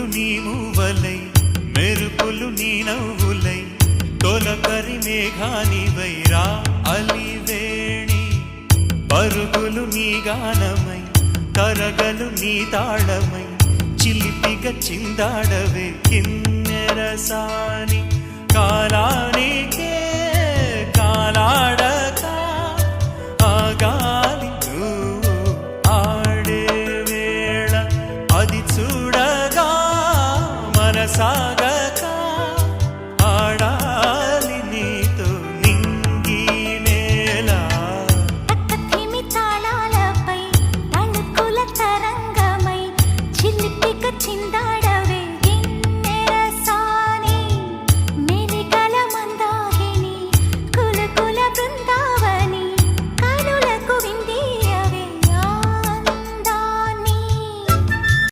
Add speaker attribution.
Speaker 1: పువ్వులు నీ మూవలై మెరుపులు నీ నవ్వులై తొలకరి మేఘానివై రా అలివేణి పరుగులు నీ గానమై కరగలు నీ తాళమై చిలిపిగా చిందాడవే కిన్నెరసాని కాలానికే కాలాడక ఆగాలి నువ్వు ఆడే వేళ అది చూడగా మనసా